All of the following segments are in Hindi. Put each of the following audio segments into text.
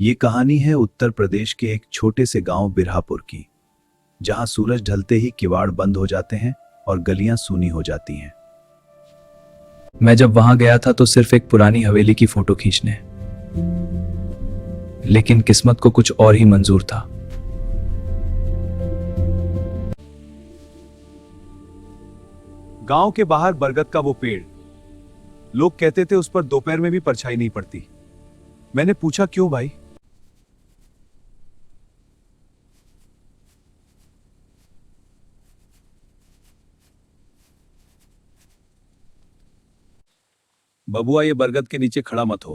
ये कहानी है उत्तर प्रदेश के एक छोटे से गांव बिरहापुर की, जहां सूरज ढलते ही किवाड़ बंद हो जाते हैं और गलियां सूनी हो जाती हैं। मैं जब वहां गया था तो सिर्फ एक पुरानी हवेली की फोटो खींचने, लेकिन किस्मत को कुछ और ही मंजूर था। गांव के बाहर बरगद का वो पेड़, लोग कहते थे उस पर दोपहर में भी परछाई नहीं पड़ती। मैंने पूछा क्यों भाई? बबुआ, ये बरगद के नीचे खड़ा मत हो।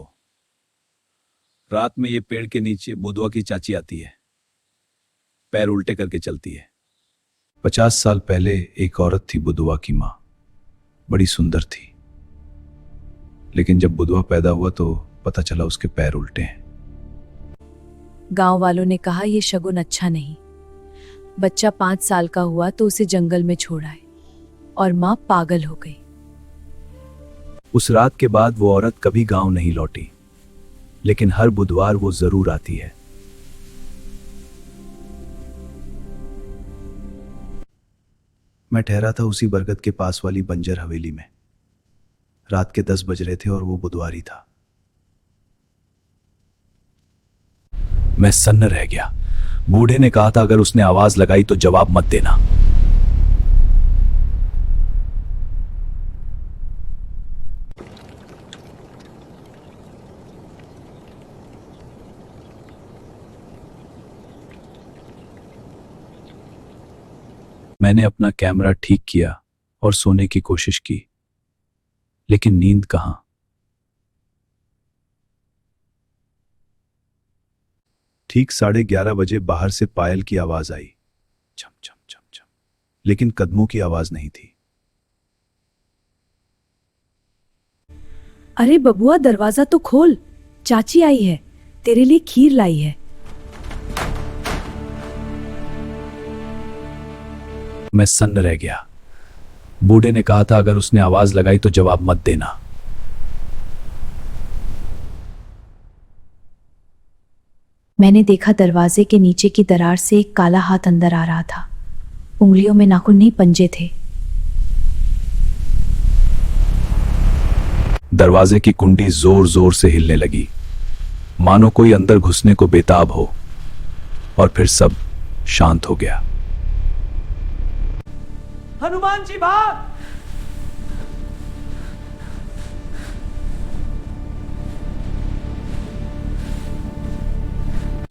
रात में ये पेड़ के नीचे बुधवा की चाची आती है, पैर उल्टे करके चलती है। 50 साल पहले एक औरत थी, बुधवा की माँ। बड़ी सुंदर थी, लेकिन जब बुधवा पैदा हुआ तो पता चला उसके पैर उल्टे हैं। गांव वालों ने कहा यह शगुन अच्छा नहीं। बच्चा 5 साल का हुआ तो उसे जंगल में छोड़ आए और माँ पागल हो गई। उस रात के बाद वो औरत कभी गांव नहीं लौटी, लेकिन हर बुधवार वो जरूर आती है। मैं ठहरा था उसी बरगद के पास वाली बंजर हवेली में। रात के 10 बज रहे थे और वो बुधवार ही था। मैं सन्न रह गया। बूढ़े ने कहा था अगर उसने आवाज लगाई तो जवाब मत देना। मैंने अपना कैमरा ठीक किया और सोने की कोशिश की, लेकिन नींद कहां। ठीक 11:30 बजे बाहर से पायल की आवाज आई, छम छम छम छम, लेकिन कदमों की आवाज नहीं थी। अरे बबुआ, दरवाजा तो खोल, चाची आई है, तेरे लिए खीर लाई है। मैं सन्न रह गया। बूढ़े ने कहा था अगर उसने आवाज लगाई तो जवाब मत देना। मैंने देखा दरवाजे के नीचे की दरार से एक काला हाथ अंदर आ रहा था। उंगलियों में नाखून नहीं, पंजे थे। दरवाजे की कुंडी जोर जोर से हिलने लगी, मानो कोई अंदर घुसने को बेताब हो, और फिर सब शांत हो गया। हनुमान जी भाग!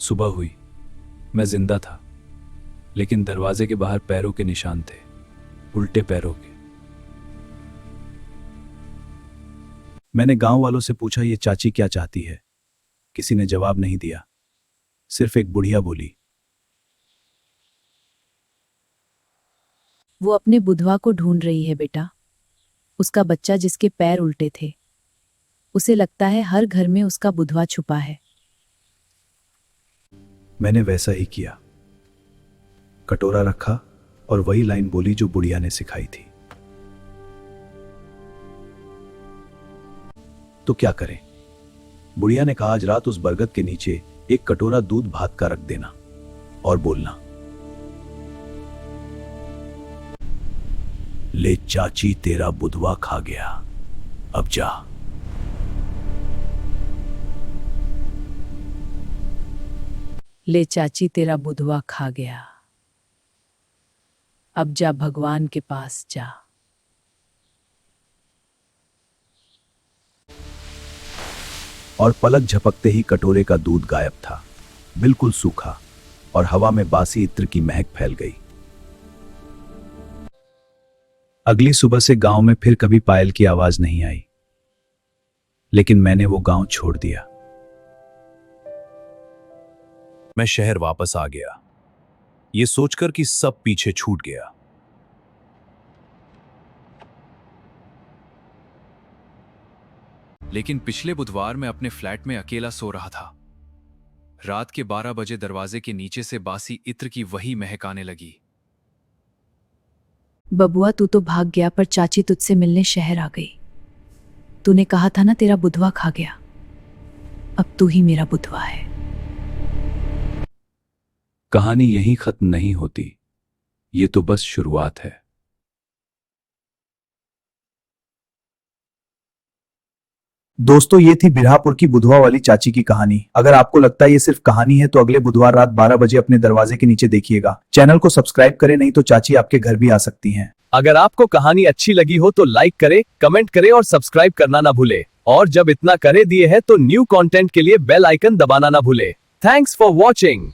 सुबह हुई। मैं जिंदा था, लेकिन दरवाजे के बाहर पैरों के निशान थे, उल्टे पैरों के। मैंने गांव वालों से पूछा ये चाची क्या चाहती है। किसी ने जवाब नहीं दिया। सिर्फ एक बुढ़िया बोली, वो अपने बुधवा को ढूंढ रही है बेटा। उसका बच्चा जिसके पैर उल्टे थे। उसे लगता है हर घर में उसका बुधवा छुपा है। मैंने वैसा ही किया। कटोरा रखा और वही लाइन बोली जो बुढ़िया ने सिखाई थी। तो क्या करें? बुढ़िया ने कहा आज रात उस बरगद के नीचे एक कटोरा दूध भात का रख देना और बोलना, ले चाची तेरा बुधवा खा गया, अब जा। ले चाची तेरा बुधवा खा गया, अब जा भगवान के पास जा। और पलक झपकते ही कटोरे का दूध गायब था, बिल्कुल सूखा, और हवा में बासी इत्र की महक फैल गई। अगली सुबह से गांव में फिर कभी पायल की आवाज नहीं आई, लेकिन मैंने वो गांव छोड़ दिया। मैं शहर वापस आ गया, ये सोचकर कि सब पीछे छूट गया। लेकिन पिछले बुधवार मैं अपने फ्लैट में अकेला सो रहा था। रात के 12 बजे दरवाजे के नीचे से बासी इत्र की वही महक आने लगी। बबुआ, तू तो भाग गया, पर चाची तुझसे मिलने शहर आ गई। तूने कहा था ना तेरा बुधवा खा गया, अब तू ही मेरा बुधवा है। कहानी यहीं खत्म नहीं होती, ये तो बस शुरुआत है। दोस्तों, ये थी बिरहापुर की बुधवा वाली चाची की कहानी। अगर आपको लगता है ये सिर्फ कहानी है तो अगले बुधवार रात 12 बजे अपने दरवाजे के नीचे देखिएगा। चैनल को सब्सक्राइब करें, नहीं तो चाची आपके घर भी आ सकती हैं। अगर आपको कहानी अच्छी लगी हो तो लाइक करे, कमेंट करे और सब्सक्राइब करना ना भूले। और जब इतना करे दिए है तो न्यू कंटेंट के लिए बेल आइकन दबाना ना भूले। Thanks for watching.